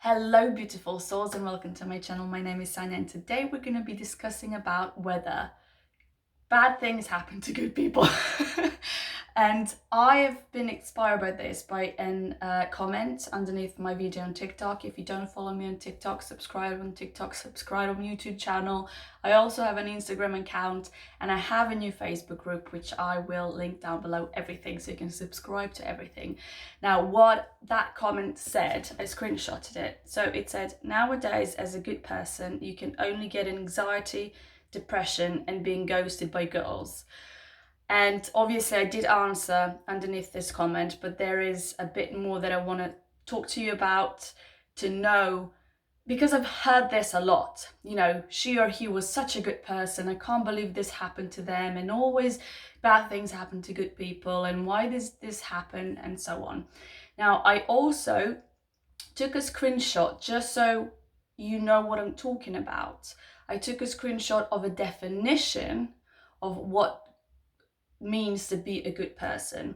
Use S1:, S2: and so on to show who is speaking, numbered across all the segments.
S1: Hello beautiful souls and welcome to my channel. My name is Sanja and today we're going to be discussing about whether bad things happen to good people. And I've been inspired by this by a comment underneath my video on TikTok. If you don't follow me on TikTok, subscribe on TikTok, subscribe on YouTube channel. I also have an Instagram account and I have a new Facebook group which I will link down below everything so you can subscribe to everything. Now what that comment said, I screenshotted it. So it said, nowadays as a good person you can only get anxiety, depression and being ghosted by girls. And obviously I did answer underneath this comment, but there is a bit more that I want to talk to you about to know, because I've heard this a lot. You know, she or he was such a good person, I can't believe this happened to them, and always bad things happen to good people, and why does this happen, and so on. Now I also took a screenshot just so you know what I'm talking about. I took a screenshot of a definition of what means to be a good person.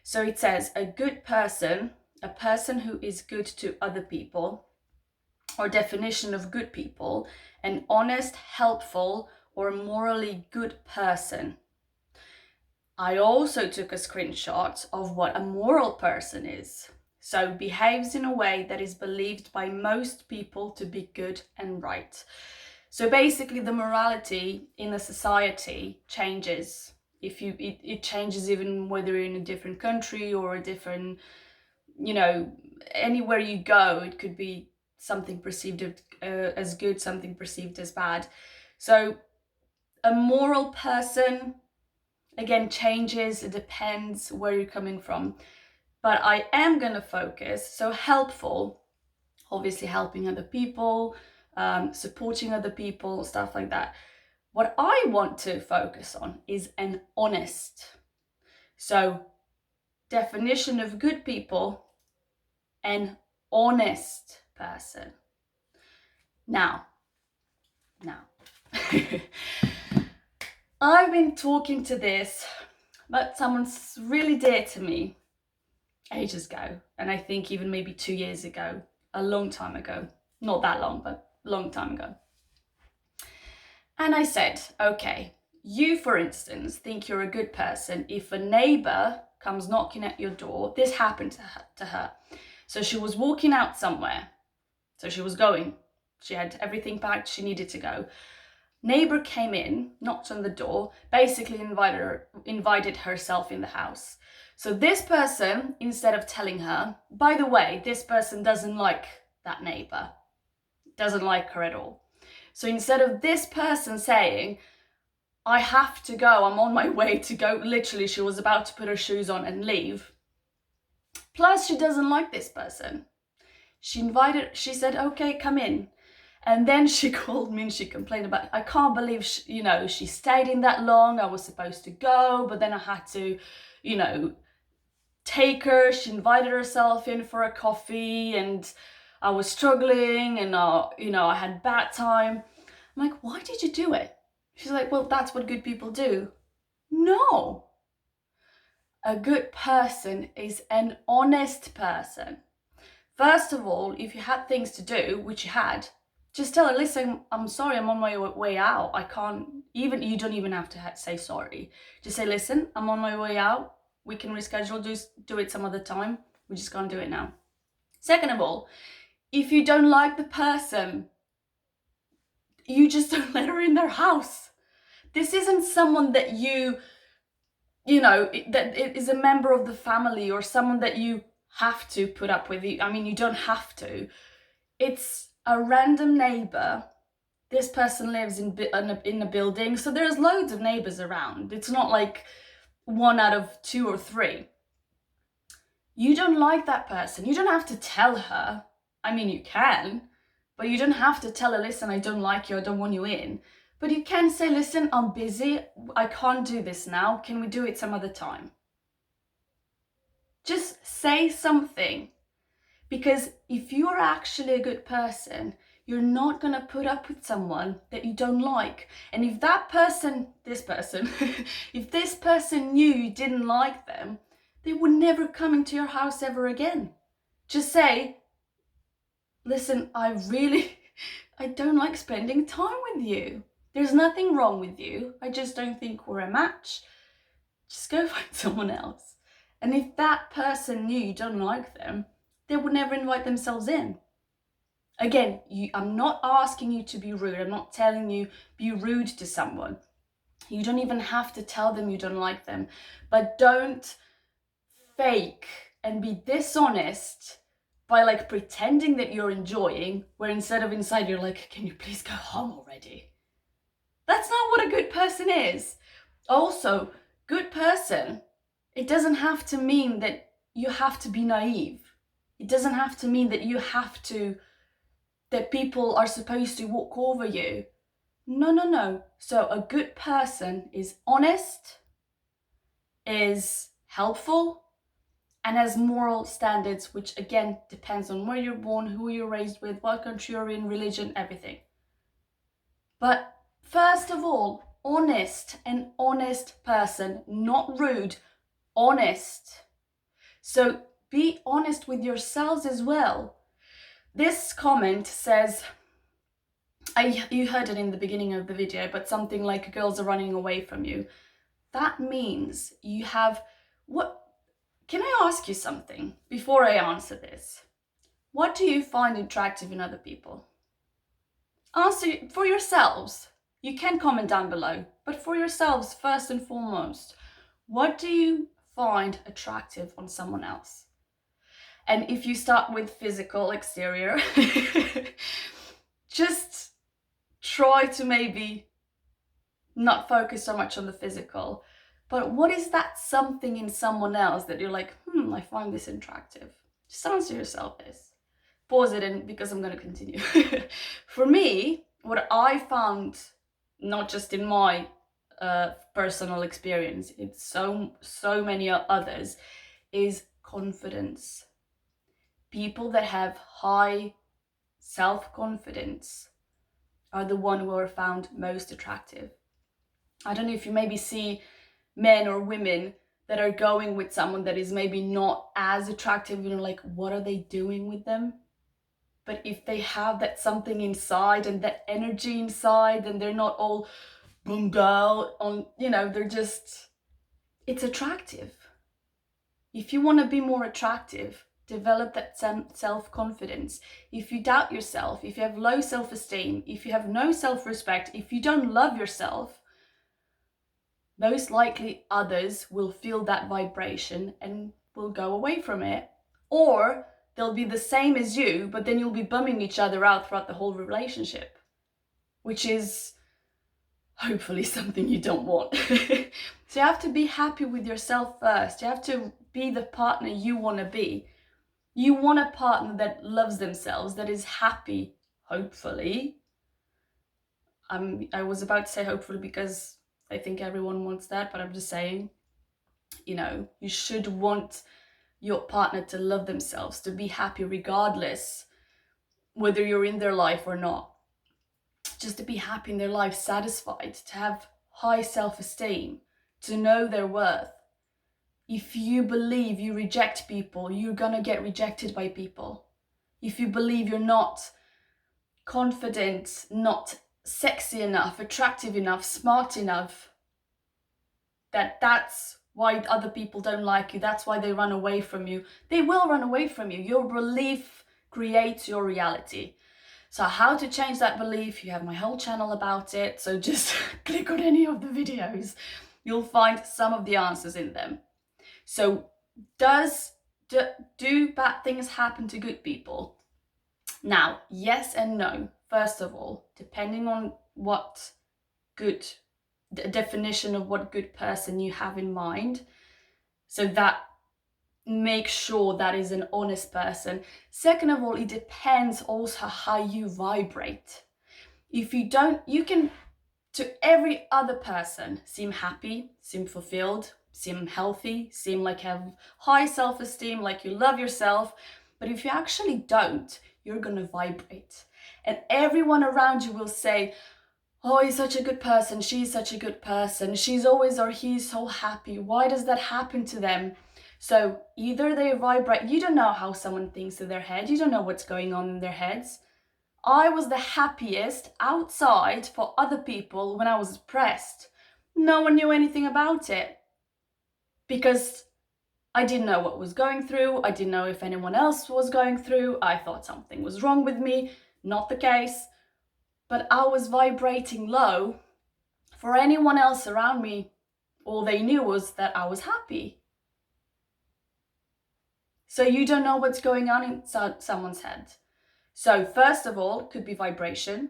S1: So it says a good person, a person who is good to other people, or definition of good people, an honest, helpful, or morally good person. I also took a screenshot of what a moral person is. So behaves in a way that is believed by most people to be good and right. So basically the morality in a society changes. It changes even whether you're in a different country or a different, anywhere you go, it could be something perceived as good, something perceived as bad. So a moral person, again, changes, it depends where you're coming from. But I am going to focus, so helpful, obviously helping other people, supporting other people, stuff like that. What I want to focus on is an honest. So definition of good people, an honest person. Now, I've been talking to this, but someone's really dear to me ages ago, and I think even maybe 2 years ago, a long time ago, not that long, but a long time ago. And I said, okay, you, for instance, think you're a good person if a neighbor comes knocking at your door. This happened to her. So she was walking out somewhere. So she was going. She had everything packed. She needed to go. Neighbor came in, knocked on the door, basically invited herself in the house. So this person, instead of telling her, by the way, this person doesn't like that neighbor, doesn't like her at all. So instead of this person saying, I have to go, I'm on my way to go, literally she was about to put her shoes on and leave. Plus she doesn't like this person. She said, okay, come in. And then she called me and she complained about, I can't believe, she stayed in that long. I was supposed to go, but then I had to, take her. She invited herself in for a coffee and I was struggling and, I had bad time. I'm like, why did you do it? She's like, well, that's what good people do. No. A good person is an honest person. First of all, if you had things to do, which you had, just tell her, listen, I'm sorry, I'm on my way out. I can't, you don't even have to say sorry. Just say, listen, I'm on my way out. We can reschedule, do it some other time. We just can't do it now. Second of all, if you don't like the person, you just don't let her in their house. This isn't someone that that is a member of the family or someone that you have to put up with. I mean, you don't have to. It's a random neighbor. This person lives in a building, so there's loads of neighbors around. It's not like 1 out of 2 or 3. You don't like that person. You don't have to tell her. I mean, you can, but you don't have to tell her, listen, I don't like you, I don't want you in. But you can say, listen, I'm busy, I can't do this now, can we do it some other time? Just say something. Because if you're actually a good person, you're not going to put up with someone that you don't like. And if if this person knew you didn't like them, they would never come into your house ever again. Just say, listen, I don't like spending time with you. There's nothing wrong with you. I just don't think we're a match. Just go find someone else. And if that person knew you don't like them, they would never invite themselves in. Again, I'm not asking you to be rude. I'm not telling you be rude to someone. You don't even have to tell them you don't like them. But don't fake and be dishonest by like pretending that you're enjoying, where instead of inside you're like, can you please go home already? That's not what a good person is. Also, good person, it doesn't have to mean that you have to be naive. It doesn't have to mean that people are supposed to walk over you. No. So a good person is honest, is helpful, and has moral standards, which again depends on where you're born, who you're raised with, what country you're in, religion, everything. But first of all, an honest person, not rude, honest. So be honest with yourselves as well. This comment says, you heard it in the beginning of the video, but something like girls are running away from you. That means you have what? Can I ask you something before I answer this? What do you find attractive in other people? Answer for yourselves. You can comment down below, but for yourselves first and foremost, what do you find attractive on someone else? And if you start with physical exterior, just try to maybe not focus so much on the physical, but what is that something in someone else that you're like, I find this attractive? Just answer yourself this. Pause it in because I'm going to continue. For me, what I found, not just in my personal experience, it's so many others, is confidence. People that have high self-confidence are the one who are found most attractive. I don't know if you maybe see men or women that are going with someone that is maybe not as attractive, like, what are they doing with them? But if they have that something inside and that energy inside, and they're not all bummed out on, they're just, it's attractive. If you want to be more attractive, develop that self-confidence. If you doubt yourself, if you have low self-esteem, if you have no self-respect, if you don't love yourself, most likely others will feel that vibration and will go away from it. Or they'll be the same as you, but then you'll be bumming each other out throughout the whole relationship, which is hopefully something you don't want. So you have to be happy with yourself first. You have to be the partner you want to be. You want a partner that loves themselves, that is happy, hopefully. I was about to say hopefully because I think everyone wants that, but I'm just saying, you should want your partner to love themselves, to be happy regardless whether you're in their life or not. Just to be happy in their life, satisfied, to have high self-esteem, to know their worth. If you believe you reject people, you're gonna get rejected by people. If you believe you're not confident, not sexy enough, attractive enough, smart enough, that's why other people don't like you, that's why they run away from you, they will run away from you. Your belief creates your reality. So how to change that belief, you have my whole channel about it, so just click on any of the videos. You'll find some of the answers in them. So do bad things happen to good people? Now, yes and no. First of all, depending on what good, the definition of what good person you have in mind. So that make sure that is an honest person. Second of all, it depends also how you vibrate. If you don't, you can, to every other person, seem happy, seem fulfilled, seem healthy, seem like have high self-esteem, like you love yourself. But if you actually don't, you're gonna vibrate. And everyone around you will say, oh, he's such a good person, she's such a good person, she's always or he's so happy. Why does that happen to them? So either they vibrate, you don't know how someone thinks in their head, you don't know what's going on in their heads. I was the happiest outside for other people when I was depressed. No one knew anything about it because I didn't know what was going through. I didn't know if anyone else was going through. I thought something was wrong with me. Not the case. But I was vibrating low. For anyone else around me, all they knew was that I was happy. So you don't know what's going on inside someone's head. So first of all, it could be vibration.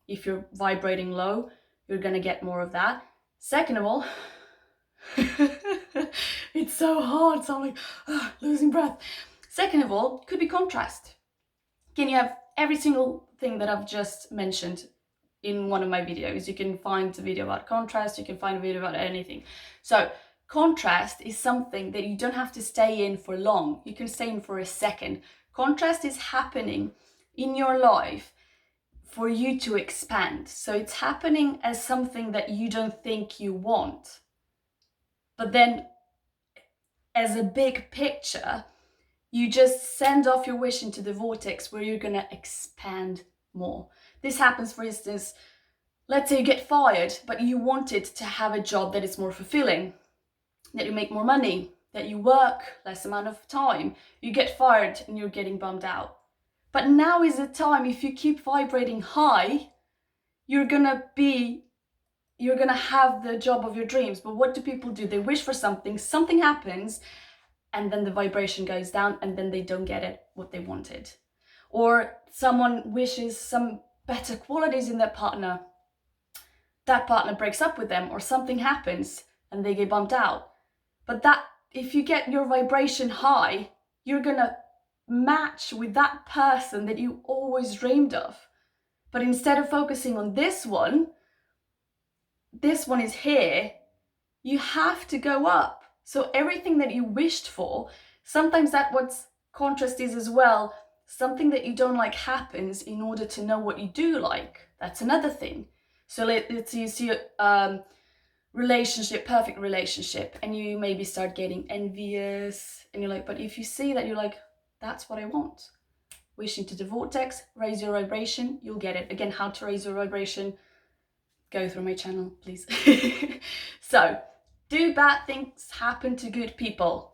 S1: If you're vibrating low, you're going to get more of that. Second of all, it's so hard, so I'm like losing breath. Second of all, could be contrast. Again, you have every single thing that I've just mentioned in one of my videos. You can find a video about contrast, you can find a video about anything. So contrast is something that you don't have to stay in for long. You can stay in for a second. Contrast is happening in your life for you to expand. So it's happening as something that you don't think you want. But then as a big picture, you just send off your wish into the vortex where you're going to expand more. This happens, for instance, let's say you get fired, but you wanted to have a job that is more fulfilling, that you make more money, that you work less amount of time. You get fired and you're getting bummed out. But now is the time, if you keep vibrating high, you're gonna have the job of your dreams. But what do people do? They wish for something happens, and then the vibration goes down, and then they don't get it, what they wanted. Or someone wishes some better qualities in their partner. That partner breaks up with them, or something happens and they get bumped out. But that, if you get your vibration high, you're gonna match with that person that you always dreamed of. But instead of focusing on this one is here, you have to go up. So everything that you wished for, sometimes that's what contrast is as well. Something that you don't like happens in order to know what you do like. That's another thing. So let's say you see a relationship, perfect relationship, and you maybe start getting envious, and you're like, but if you see that, you're like, that's what I want. Wish into the vortex, raise your vibration, you'll get it. Again, how to raise your vibration, go through my channel, please. So, do bad things happen to good people?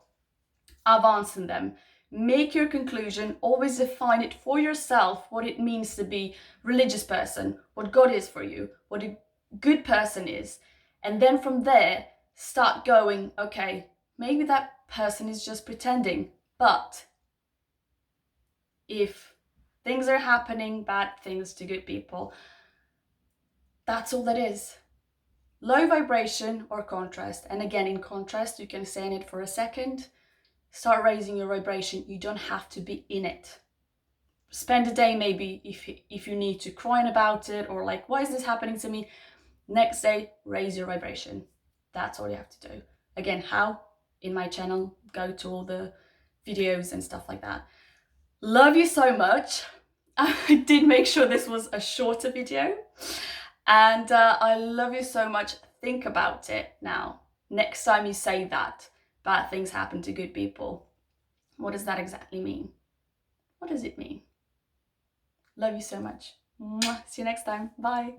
S1: I've answered them. Make your conclusion, always define it for yourself, what it means to be a religious person, what God is for you, what a good person is. And then from there, start going, okay, maybe that person is just pretending. But if things are happening, bad things to good people, that's all that is. Low vibration or contrast. And again, in contrast, you can stay in it for a second. Start raising your vibration. You don't have to be in it. Spend a day maybe if you need to crying about it, or like, why is this happening to me? Next day, raise your vibration. That's all you have to do. Again, how? In my channel, go to all the videos and stuff like that. Love you so much. I did make sure this was a shorter video. And I love you so much. Think about it now. Next time you say that, bad things happen to good people. What does that exactly mean? What does it mean? Love you so much. Mwah. See you next time. Bye.